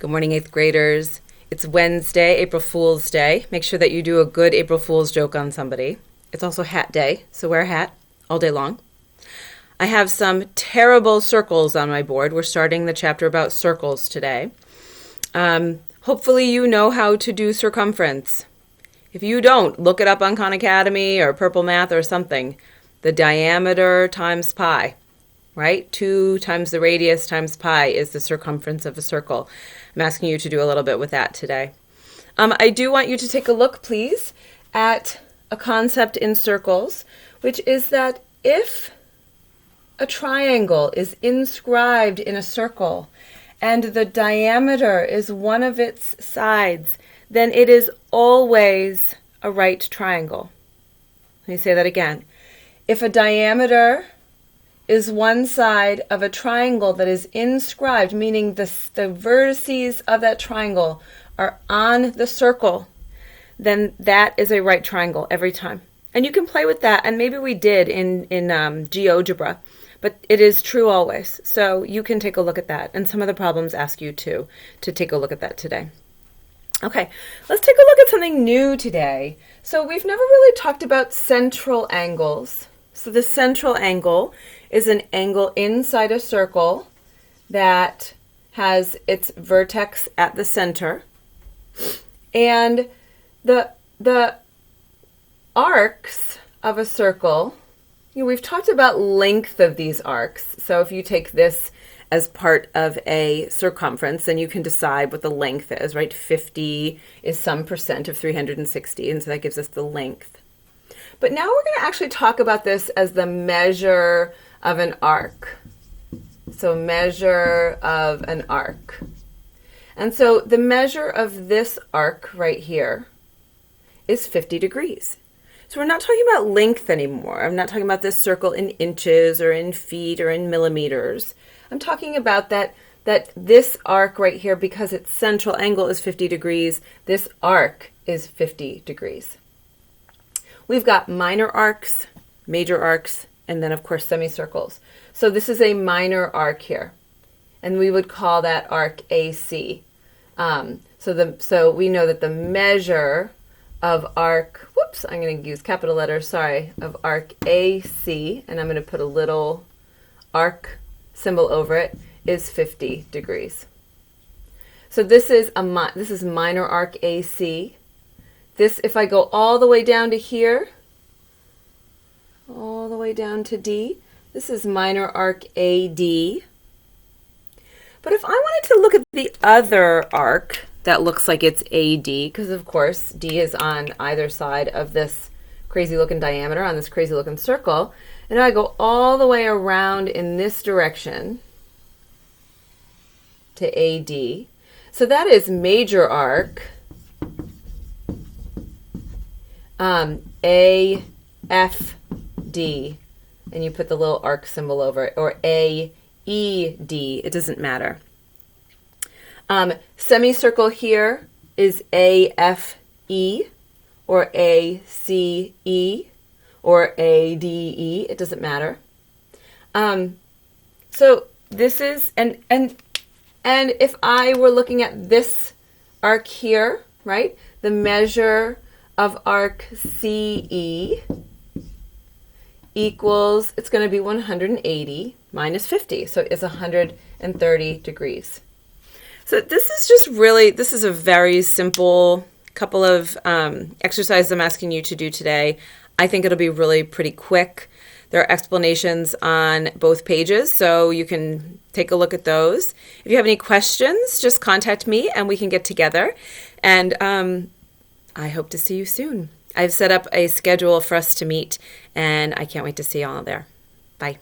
Good morning, 8th graders. It's Wednesday, April Fool's Day. Make sure that you do a good April Fool's joke on somebody. It's also hat day, so wear a hat all day long. I have some terrible circles on my board. We're starting the chapter about circles today. Hopefully you know how to do circumference. If you don't, look it up on Khan Academy or Purple Math or something. The diameter times pi, right? 2 times the radius times pi is the circumference of a circle. I'm asking you to do a little bit with that today. I do want you to take a look, please, at a concept in circles, which is that if a triangle is inscribed in a circle and the diameter is one of its sides, then it is always a right triangle. Let me say that again. If a diameter is one side of a triangle that is inscribed, meaning the vertices of that triangle are on the circle, then that is a right triangle every time. And you can play with that, and maybe we did in GeoGebra, but it is true always. So you can take a look at that, and some of the problems ask you to take a look at that today. Okay, let's take a look at something new today. So we've never really talked about central angles. So the central angle is an angle inside a circle that has its vertex at the center. And the arcs of a circle, we've talked about length of these arcs. So if you take this as part of a circumference, then you can decide what the length is, right? 50 is some percent of 360, and so that gives us the length. But now we're going to actually talk about this as the measure of an arc. So measure of an arc. And so the measure of this arc right here is 50 degrees. So we're not talking about length anymore. I'm not talking about this circle in inches or in feet or in millimeters. I'm talking about that this arc right here, because its central angle is 50 degrees, this arc is 50 degrees. We've got minor arcs, major arcs, and then of course semicircles. So this is a minor arc here, and we would call that arc AC. So we know that the measure of arc, I'm going to use capital letters, of arc AC, and I'm going to put a little arc symbol over it, is 50 degrees. So this is minor arc AC. This, if I go all the way down to here, all the way down to D, this is minor arc AD. But if I wanted to look at the other arc that looks like it's AD, because of course D is on either side of this crazy looking diameter, on this crazy looking circle, and I go all the way around in this direction to AD. So that is major arc. AFD, and you put the little arc symbol over it, or AED, it doesn't matter. Semicircle here is AFE, or ACE, or ADE, it doesn't matter. So this is, and if I were looking at this arc here, right, the measure of arc CE equals, it's going to be 180 minus 50, so it's 130 degrees. So this is a very simple couple of exercises I'm asking you to do today. I think it'll be really pretty quick. There are explanations on both pages, so you can take a look at those. If you have any questions, just contact me and we can get together. And I hope to see you soon. I've set up a schedule for us to meet, and I can't wait to see you all there. Bye.